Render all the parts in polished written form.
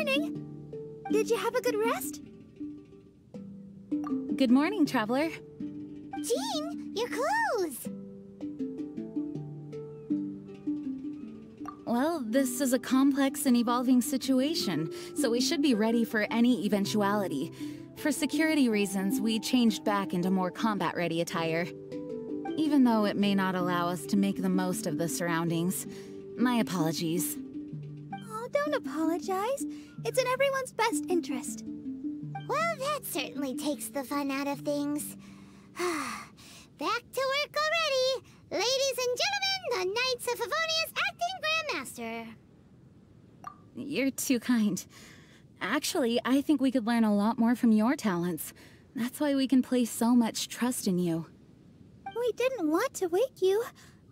morning. Did you have a good rest? Good morning, traveler. Jean, your clothes! Well, this is a complex and evolving situation, so we should be ready for any eventuality. For security reasons, we changed back into more combat-ready attire. Even though it may not allow us to make the most of the surroundings. My apologies. Oh, don't apologize. It's in everyone's best interest. Well, that certainly takes the fun out of things. Back to work already! Ladies and gentlemen, the Knights of Favonius Acting Grandmaster! You're too kind. Actually, I think we could learn a lot more from your talents. That's why we can place so much trust in you. We didn't want to wake you,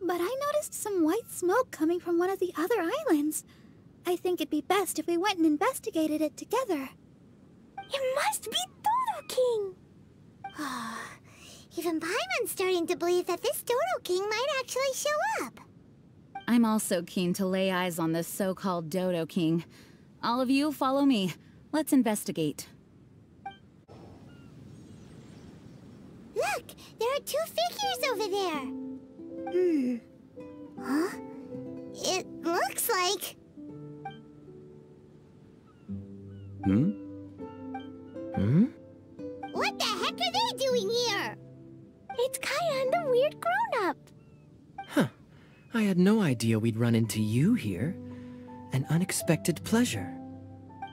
but I noticed some white smoke coming from one of the other islands. I think it'd be best if we went and investigated it together. It must be Dodo-King! Even Paimon's starting to believe that this Dodo-King might actually show up. I'm also keen to lay eyes on this so-called Dodo-King. All of you, follow me. Let's investigate. Look! There are two figures over there! Huh? It looks like... What the heck are they doing here? It's Kaya and the weird grown-up. Huh. I had no idea we'd run into you here. An unexpected pleasure.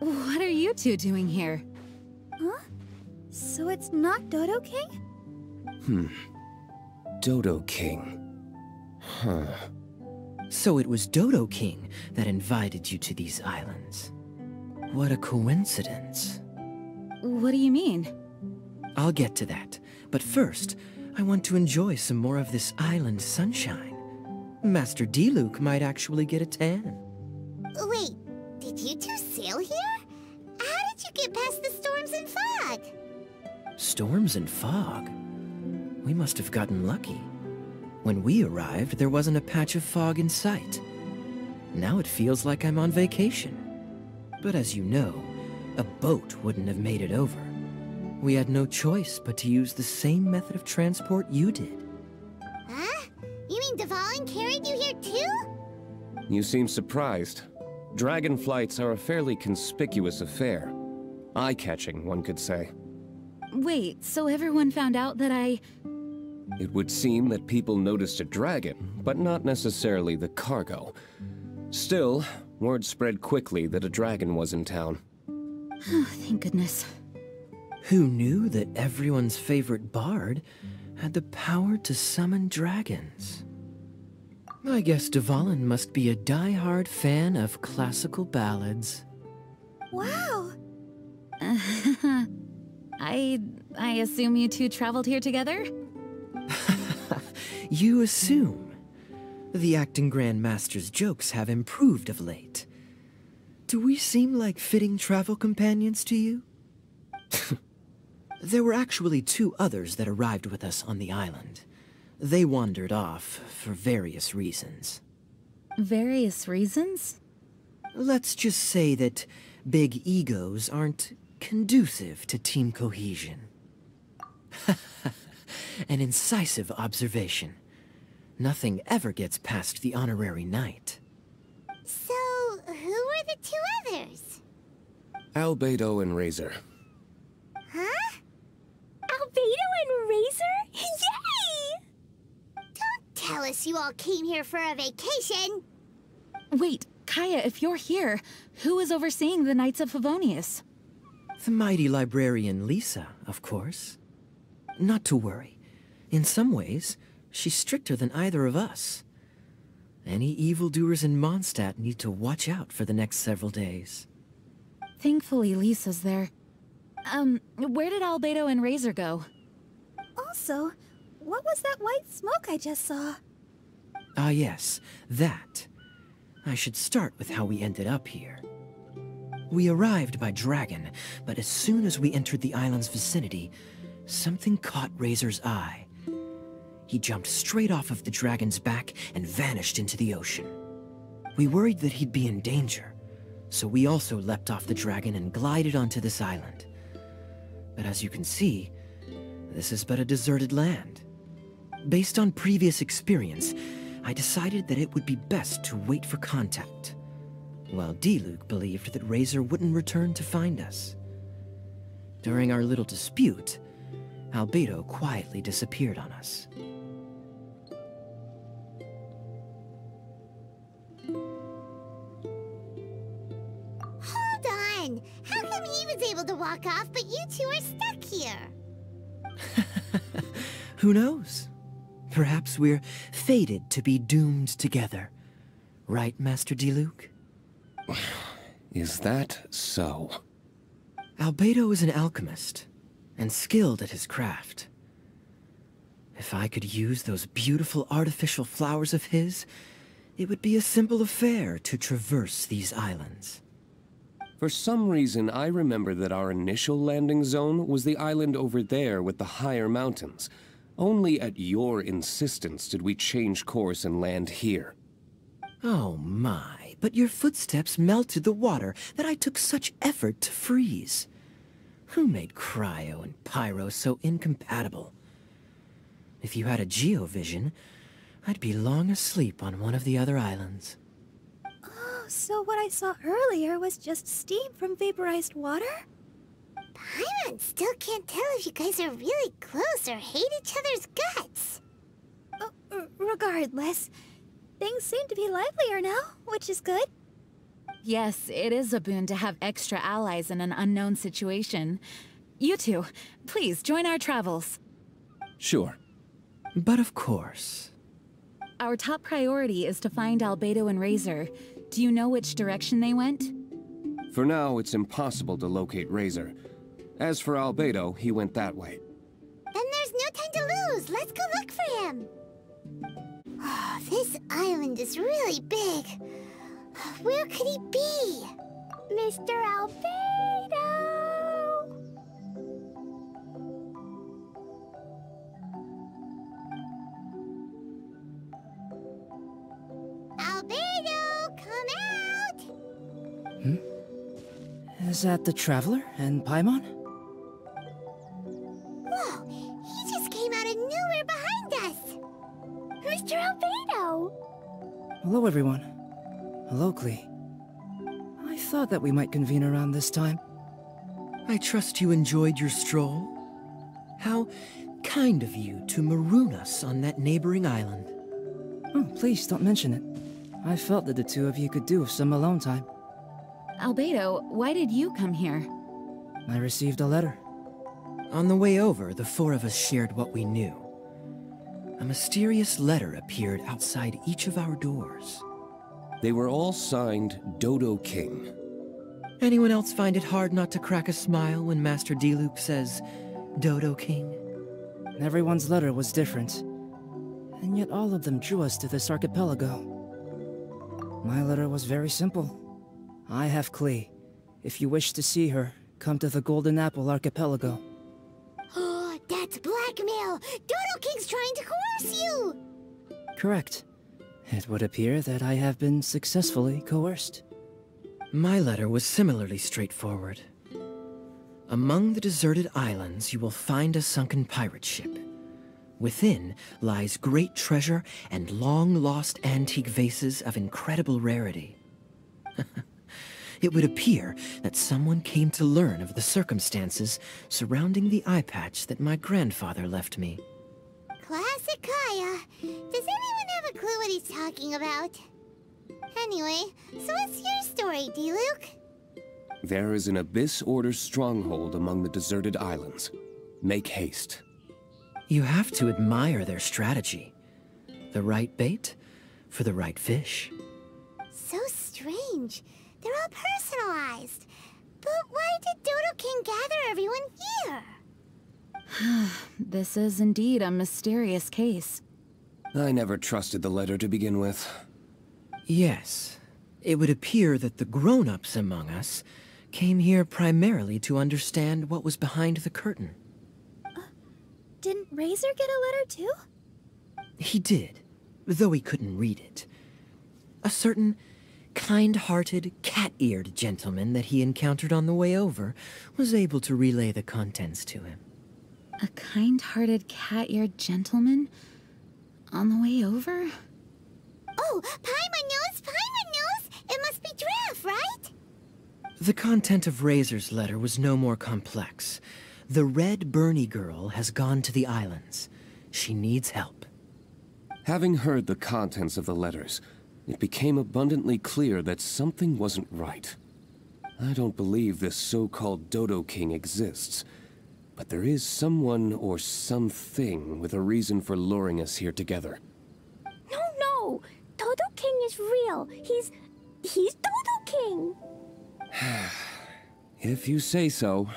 What are you two doing here? Huh? So it's not Dodo-King? Dodo-King. Huh. So it was Dodo-King that invited you to these islands. What a coincidence. What do you mean? I'll get to that, but first, I want to enjoy some more of this island sunshine. Master D-Luke might actually get a tan. Wait, did you two sail here? How did you get past the storms and fog? Storms and fog? We must have gotten lucky. When we arrived, there wasn't a patch of fog in sight. Now it feels like I'm on vacation. But as you know, a boat wouldn't have made it over. We had no choice but to use the same method of transport you did. Huh? You mean Dvalin carried you here too? You seem surprised. Dragon flights are a fairly conspicuous affair. Eye-catching, one could say. Wait, so everyone found out that It would seem that people noticed a dragon, but not necessarily the cargo. Still, word spread quickly that a dragon was in town. Oh, thank goodness. Who knew that everyone's favorite bard had the power to summon dragons? I guess Dvalin must be a die-hard fan of classical ballads. Wow! I assume you two traveled here together? You assume. The acting Grandmaster's jokes have improved of late. Do we seem like fitting travel companions to you? There were actually two others that arrived with us on the island. They wandered off for various reasons. Various reasons? Let's just say that big egos aren't conducive to team cohesion. An incisive observation. Nothing ever gets past the honorary knight. So, who were the two others? Albedo and Razor. Huh? Albedo and Razor? Yay! Don't tell us you all came here for a vacation. Wait, Kaya, if you're here, who is overseeing the Knights of Favonius? The mighty librarian Lisa, of course. Not to worry. In some ways, she's stricter than either of us. Any evildoers in Mondstadt need to watch out for the next several days. Thankfully, Lisa's there. Where did Albedo and Razor go? Also, what was that white smoke I just saw? Ah yes, that. I should start with how we ended up here. We arrived by dragon, but as soon as we entered the island's vicinity, something caught Razor's eye. He jumped straight off of the dragon's back and vanished into the ocean. We worried that he'd be in danger, So we also leapt off the dragon and glided onto this island. But as you can see, this is but a deserted land. Based on previous experience, I decided that it would be best to wait for contact, while Diluc believed that Razor wouldn't return to find us. During our little dispute, Albedo quietly disappeared on us. Hold on! How come he was able to walk off, but you two are stuck here? Who knows? Perhaps we're fated to be doomed together. Right, Master Diluc? Is that so? Albedo is an alchemist, and skilled at his craft. If I could use those beautiful artificial flowers of his, it would be a simple affair to traverse these islands. For some reason, I remember that our initial landing zone was the island over there with the higher mountains. Only at your insistence did we change course and land here. Oh my, but your footsteps melted the water that I took such effort to freeze. Who made cryo and pyro so incompatible? If you had a geovision, I'd be long asleep on one of the other islands. Oh, so what I saw earlier was just steam from vaporized water? Paimon still can't tell if you guys are really close or hate each other's guts. Regardless, things seem to be livelier now, which is good. Yes, it is a boon to have extra allies in an unknown situation. You two, please join our travels. Sure. But of course. Our top priority is to find Albedo and Razor. Do you know which direction they went? For now, it's impossible to locate Razor. As for Albedo, he went that way. Then there's no time to lose. Let's go look for him. Oh, this island is really big. Where could he be? Mr. Albedo! Albedo, come out! Is that the Traveler and Paimon? Whoa, he just came out of nowhere behind us! Mr. Albedo! Hello, everyone. Hello, Klee. I thought that we might convene around this time. I trust you enjoyed your stroll. How kind of you to maroon us on that neighboring island. Oh, please don't mention it. I felt that the two of you could do with some alone time. Albedo, why did you come here? I received a letter. On the way over, the four of us shared what we knew. A mysterious letter appeared outside each of our doors. They were all signed Dodo-King. Anyone else find it hard not to crack a smile when Master Diluc says, Dodo-King? Everyone's letter was different, and yet all of them drew us to this archipelago. My letter was very simple. I have Klee. If you wish to see her, come to the Golden Apple Archipelago. Oh, that's blackmail! Dodo-King's trying to coerce you! Correct. It would appear that I have been successfully coerced. My letter was similarly straightforward. Among the deserted islands, you will find a sunken pirate ship. Within lies great treasure and long-lost antique vases of incredible rarity. It would appear that someone came to learn of the circumstances surrounding the eye patch that my grandfather left me. Classic Kaya. Does anyone have a clue what he's talking about? Anyway, so what's your story, Diluc? There is an Abyss Order stronghold among the deserted islands. Make haste. You have to admire their strategy. The right bait for the right fish. So strange. They're all personalized. But why did Dodo-King gather everyone here? This is indeed a mysterious case. I never trusted the letter to begin with. Yes, it would appear that the grown-ups among us came here primarily to understand what was behind the curtain. Didn't Razor get a letter too? He did, though he couldn't read it. A certain kind-hearted, cat-eared gentleman that he encountered on the way over was able to relay the contents to him. A kind-hearted, cat-eared gentleman? On the way over? Oh, Paimon knows! Paimon knows! It must be Giraffe, right? The content of Razor's letter was no more complex. The Red Bernie girl has gone to the islands. She needs help. Having heard the contents of the letters, it became abundantly clear that something wasn't right. I don't believe this so-called Dodo-King exists, but there is someone or something with a reason for luring us here together. No! Dodo-King is real. He's Dodo-King. If you say so.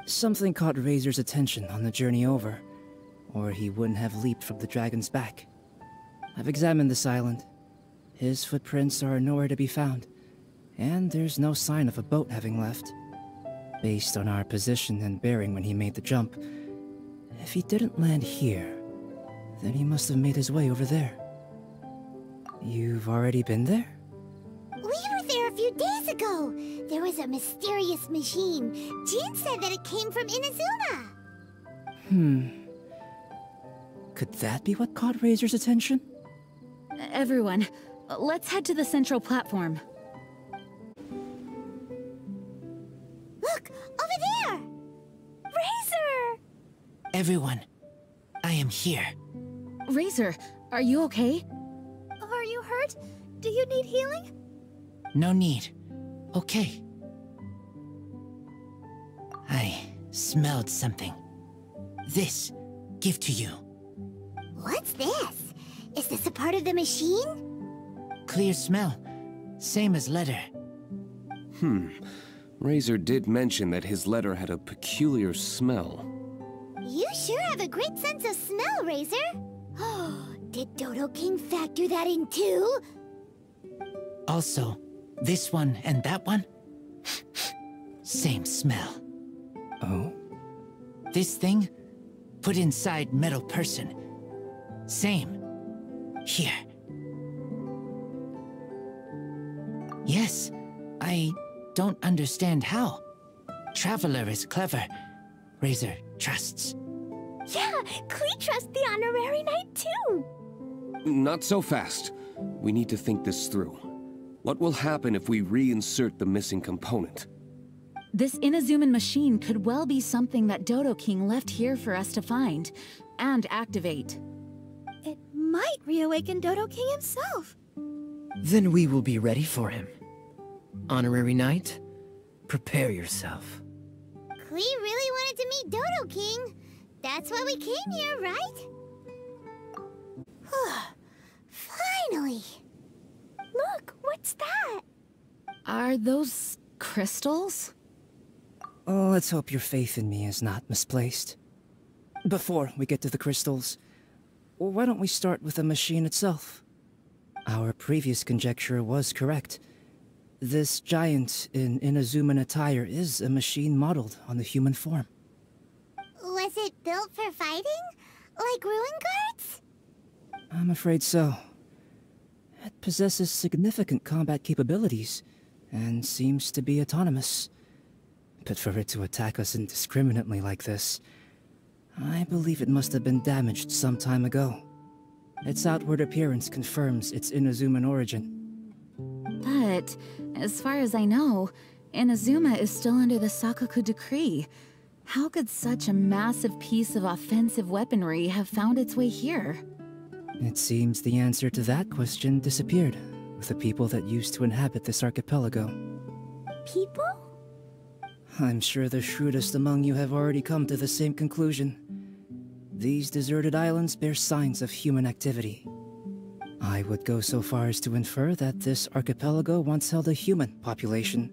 Something caught Razor's attention on the journey over, or he wouldn't have leaped from the dragon's back. I've examined this island. His footprints are nowhere to be found, and there's no sign of a boat having left. Based on our position and bearing when he made the jump, if he didn't land here, then he must have made his way over there. You've already been there? We were there a few days ago. There was a mysterious machine. Jean said that it came from Inazuma. Could that be what caught Razor's attention? Everyone, let's head to the central platform. Look, over there! Razor! Everyone, I am here. Razor, are you okay? Are you hurt? Do you need healing? No need. Okay. I smelled something. This, give to you. What's this? Is this a part of the machine? Clear smell. Same as letter. Razor did mention that his letter had a peculiar smell. You sure have a great sense of smell, Razor. Did Dodo-King factor that in too? Also, this one and that one? Same smell. Oh? This thing? Put inside metal person. Same. Here. Yes, I don't understand how. Traveler is clever. Razor trusts. Yeah, Klee trusts the honorary knight too. Not so fast. We need to think this through. What will happen if we reinsert the missing component? This Inazuman machine could well be something that Dodo-King left here for us to find and activate. It might reawaken Dodo-King himself. Then we will be ready for him. Honorary Knight, prepare yourself. Klee really wanted to meet Dodo-King. That's why we came here, right? Finally! Look, what's that? Are those crystals? Oh, let's hope your faith in me is not misplaced. Before we get to the crystals, why don't we start with the machine itself? Our previous conjecture was correct. This giant in Inazuman attire is a machine modeled on the human form. Was it built for fighting? Like ruin guards? I'm afraid so. It possesses significant combat capabilities, and seems to be autonomous. But for it to attack us indiscriminately like this, I believe it must have been damaged some time ago. Its outward appearance confirms its Inazuman origin. But, as far as I know, Inazuma is still under the Sakaku decree. How could such a massive piece of offensive weaponry have found its way here? It seems the answer to that question disappeared with the people that used to inhabit this archipelago. People? I'm sure the shrewdest among you have already come to the same conclusion. These deserted islands bear signs of human activity. I would go so far as to infer that this archipelago once held a human population.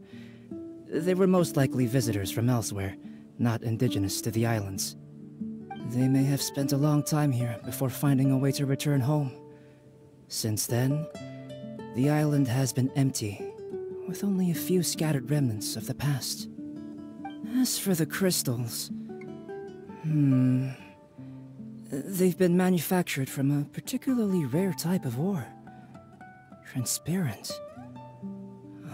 They were most likely visitors from elsewhere, not indigenous to the islands. They may have spent a long time here before finding a way to return home. Since then, the island has been empty, with only a few scattered remnants of the past. As for the crystals... They've been manufactured from a particularly rare type of ore. Transparent.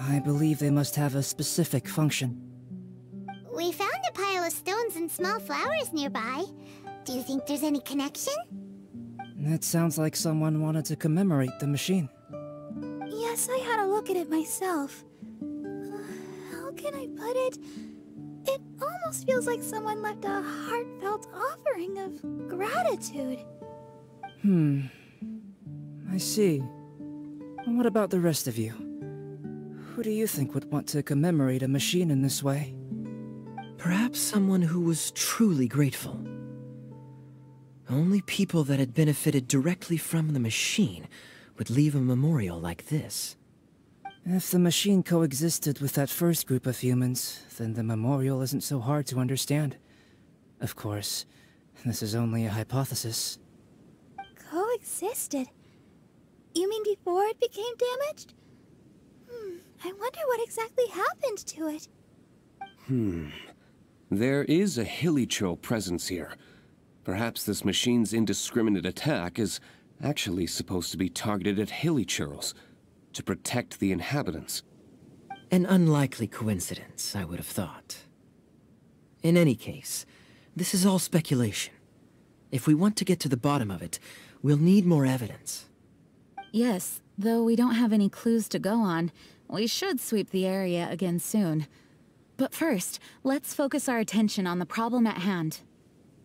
I believe they must have a specific function. We found a pile of stones and small flowers nearby. Do you think there's any connection? It sounds like someone wanted to commemorate the machine. Yes, I had a look at it myself. How can I put it? It almost feels like someone left a heartfelt offering of gratitude. I see. What about the rest of you? Who do you think would want to commemorate a machine in this way? Perhaps someone who was truly grateful. Only people that had benefited directly from the machine would leave a memorial like this. If the machine coexisted with that first group of humans, then the memorial isn't so hard to understand. Of course, this is only a hypothesis. Coexisted? You mean before it became damaged? I wonder what exactly happened to it. There is a hilichurl presence here. Perhaps this machine's indiscriminate attack is actually supposed to be targeted at hilichurls to protect the inhabitants. An unlikely coincidence, I would have thought. In any case, this is all speculation. If we want to get to the bottom of it, we'll need more evidence. Yes, though we don't have any clues to go on, we should sweep the area again soon. But first, let's focus our attention on the problem at hand.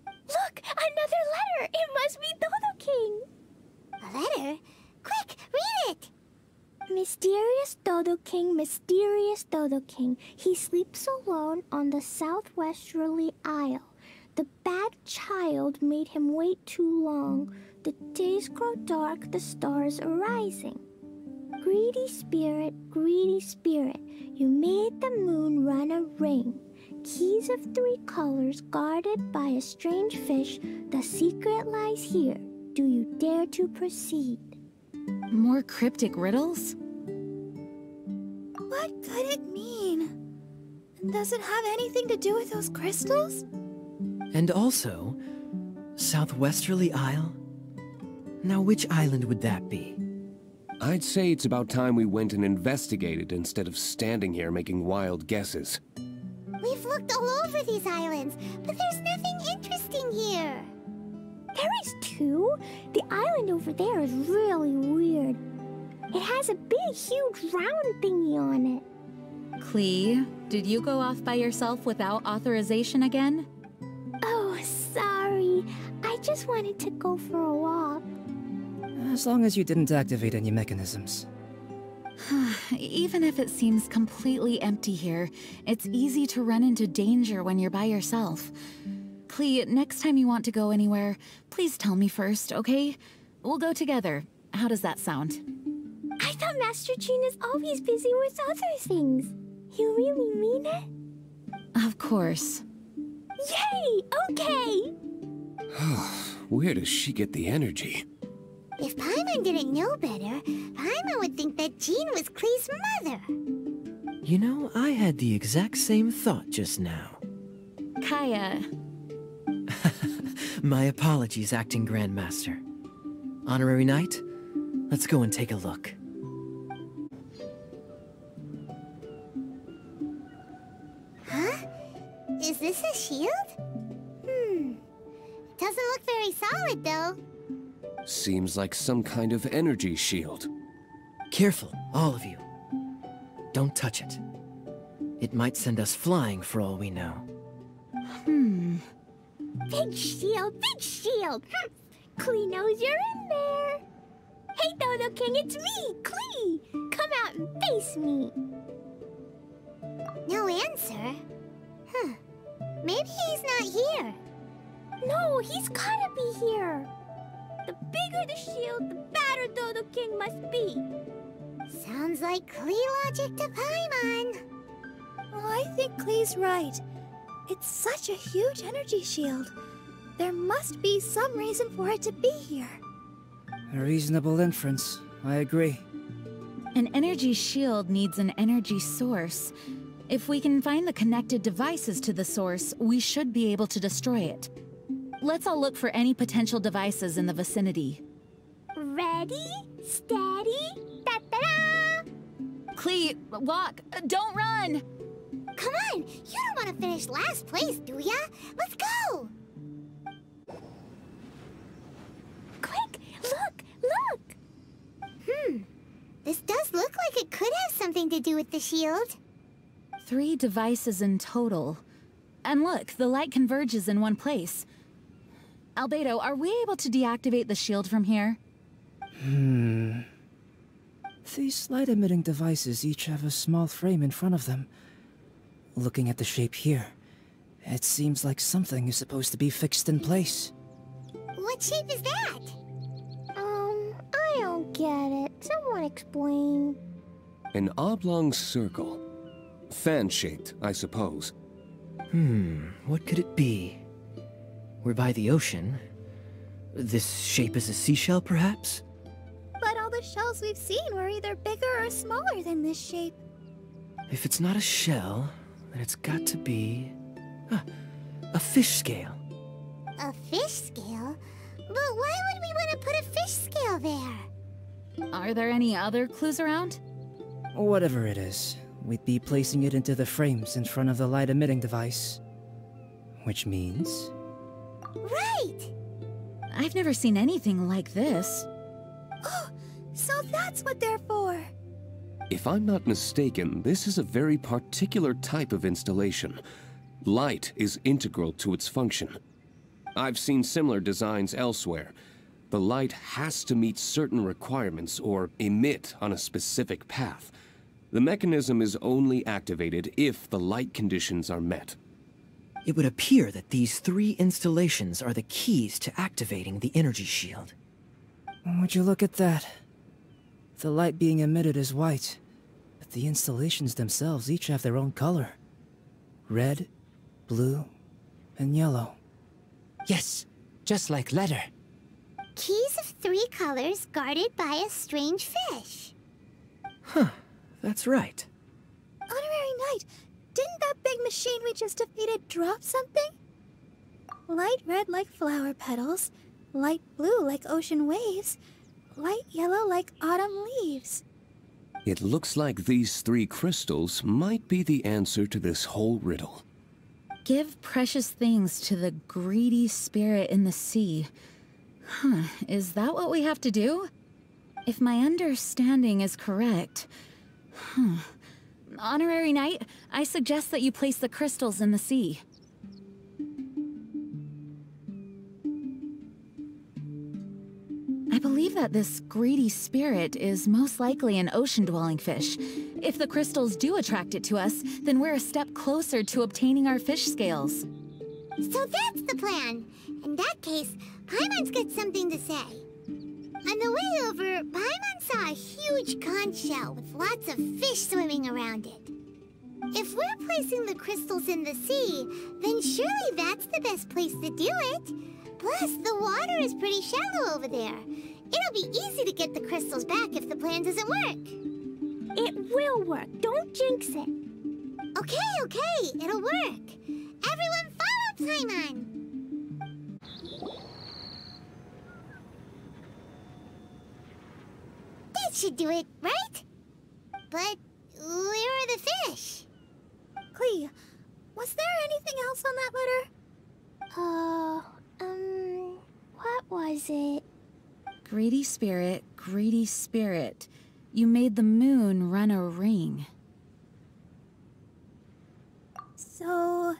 Look! Another letter! It must be Dodo-King! A letter? Quick, read it! Mysterious Dodo-King, mysterious Dodo-King. He sleeps alone on the southwesterly isle. The bad child made him wait too long. The days grow dark, the stars are rising. Greedy spirit, you made the moon run a ring. Keys of 3 colors guarded by a strange fish. The secret lies here. Do you dare to proceed? More cryptic riddles? What could it mean? Does it have anything to do with those crystals? And also, Southwesterly Isle? Now which island would that be? I'd say it's about time we went and investigated instead of standing here making wild guesses. We've looked all over these islands, but there's nothing interesting here. There is too. The island over there is really weird. It has a big, huge round thingy on it. Klee, did you go off by yourself without authorization again? Oh, sorry. I just wanted to go for a walk. As long as you didn't activate any mechanisms. Even if it seems completely empty here, it's easy to run into danger when you're by yourself. Klee, next time you want to go anywhere, please tell me first, okay? We'll go together. How does that sound? I thought Master Jean is always busy with other things. You really mean it? Of course. Yay! Okay! Where does she get the energy? If Paimon didn't know better, Paimon would think that Jean was Klee's mother. You know, I had the exact same thought just now. Kaya. My apologies, Acting Grandmaster. Honorary Knight, let's go and take a look. Huh? Is this a shield? Doesn't look very solid, though. Seems like some kind of energy shield. Careful, all of you. Don't touch it. It might send us flying for all we know. Big shield, big shield! Klee knows you're in there. Hey, Dodo-King, it's me, Klee! Come out and face me. No answer? Maybe he's not here. No, he's gotta be here. The bigger the shield, the badder Dodo-King must be. Sounds like Klee logic to Paimon. Oh, I think Klee's right. It's such a huge energy shield. There must be some reason for it to be here. A reasonable inference. I agree. An energy shield needs an energy source. If we can find the connected devices to the source, we should be able to destroy it. Let's all look for any potential devices in the vicinity. Ready, steady, da-da-da! Klee, walk! Don't run! Come on! You don't want to finish last place, do ya? Let's go! Quick! Look! Look! This does look like it could have something to do with the shield. 3 devices in total. And look, the light converges in one place. Albedo, are we able to deactivate the shield from here? These light-emitting devices each have a small frame in front of them. Looking at the shape here, it seems like something is supposed to be fixed in place. What shape is that? I don't get it. Someone explain. An oblong circle. Fan-shaped, I suppose. What could it be? We're by the ocean. This shape is a seashell, perhaps? But all the shells we've seen were either bigger or smaller than this shape. If it's not a shell, then it's got to be... a fish scale. A fish scale? But why would we want to put a fish scale there? Are there any other clues around? Whatever it is, we'd be placing it into the frames in front of the light-emitting device. Which means... Right! I've never seen anything like this. Oh, so that's what they're for. If I'm not mistaken, this is a very particular type of installation. Light is integral to its function. I've seen similar designs elsewhere. The light has to meet certain requirements or emit on a specific path. The mechanism is only activated if the light conditions are met. It would appear that these 3 installations are the keys to activating the energy shield. Would you look at that? The light being emitted is white, but the installations themselves each have their own color. Red, blue, and yellow. Yes, just like letter. Keys of 3 colors guarded by a strange fish. That's right. Honorary Knight, didn't that big machine we just defeated drop something? Light red like flower petals, light blue like ocean waves, light yellow like autumn leaves. It looks like these 3 crystals might be the answer to this whole riddle. Give precious things to the greedy spirit in the sea. Is that what we have to do? If my understanding is correct... Honorary Knight, I suggest that you place the crystals in the sea. I believe that this greedy spirit is most likely an ocean-dwelling fish. If the crystals do attract it to us, then we're a step closer to obtaining our fish scales. So that's the plan. In that case, Paimon's got something to say. On the way over, Paimon saw a huge conch shell with lots of fish swimming around it. If we're placing the crystals in the sea, then surely that's the best place to do it. Plus, the water is pretty shallow over there. It'll be easy to get the crystals back if the plan doesn't work. It will work. Don't jinx it. Okay, it'll work. Everyone follow Paimon! That should do it, right? But where are the fish? Klee, was there anything else on that letter? What was it? Greedy spirit, you made the moon run a ring. So,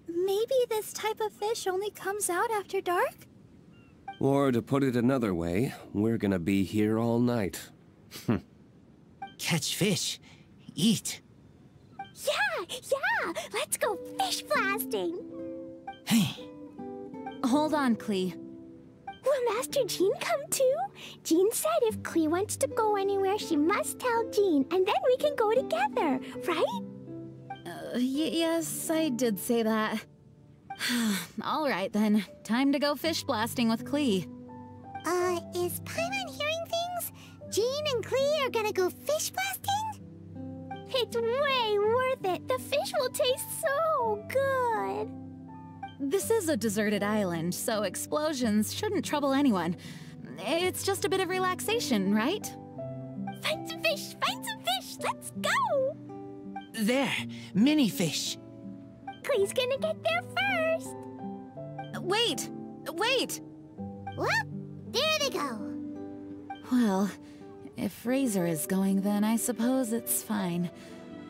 maybe this type of fish only comes out after dark? Or to put it another way, we're gonna be here all night. Catch fish. Eat. Yeah! Let's go fish blasting! Hey. Hold on, Klee. Will Master Jean come too? Jean said if Klee wants to go anywhere, she must tell Jean, and then we can go together, right? Yes, I did say that. All right then, time to go fish blasting with Klee. Is Paimon hearing things? Jean and Klee are gonna go fish blasting? It's way worth it. The fish will taste so good. This is a deserted island, so explosions shouldn't trouble anyone. It's just a bit of relaxation, right? Find some fish! Let's There, mini fish. Clee's gonna get there first. Wait! Wait! Well, there they go. Well, if Razor is going, then I suppose it's fine.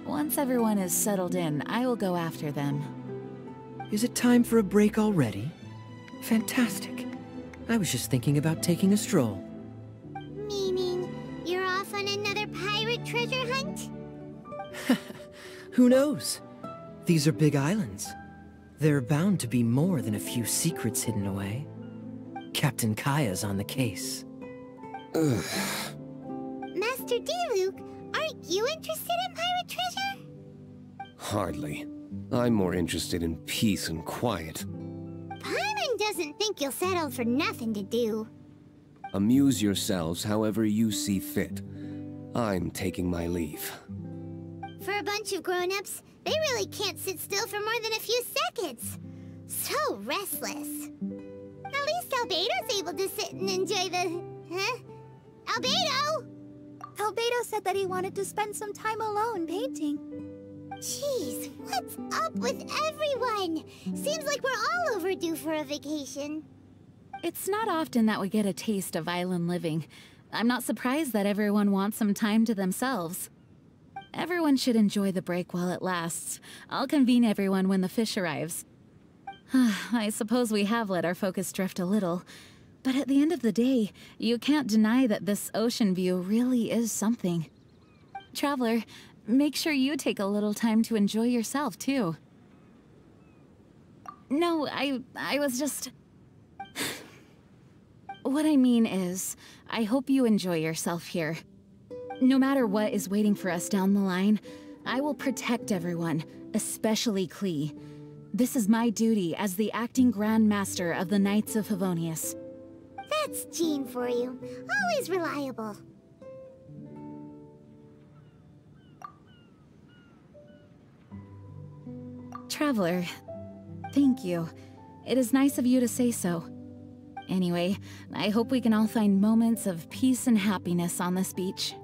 Once everyone is settled in, I will go after them. Is it time for a break already? Fantastic. I was just thinking about taking a stroll. Meaning, you're off on another pirate treasure hunt? Who knows? These are big islands. There are bound to be more than a few secrets hidden away. Captain Kaya's on the case. Master D-Luke, aren't you interested in pirate treasure? Hardly. I'm more interested in peace and quiet. Paimon doesn't think you'll settle for nothing to do. Amuse yourselves however you see fit. I'm taking my leave. For a bunch of grown-ups, they really can't sit still for more than a few seconds. So restless. At least Albedo's able to sit and enjoy the... Huh? Albedo! Albedo said that he wanted to spend some time alone painting. Jeez, what's up with everyone? Seems like we're all overdue for a vacation. It's not often that we get a taste of island living. I'm not surprised that everyone wants some time to themselves. Everyone should enjoy the break while it lasts. I'll convene everyone when the fish arrives. I suppose we have let our focus drift a little. But at the end of the day, you can't deny that this ocean view really is something. Traveler, make sure you take a little time to enjoy yourself, too. No, I was just... What I mean is, I hope you enjoy yourself here. No matter what is waiting for us down the line, I will protect everyone, especially Klee. This is my duty as the acting Grand Master of the Knights of Favonius. That's Jean for you. Always reliable. Traveler, thank you. It is nice of you to say so. Anyway, I hope we can all find moments of peace and happiness on this beach.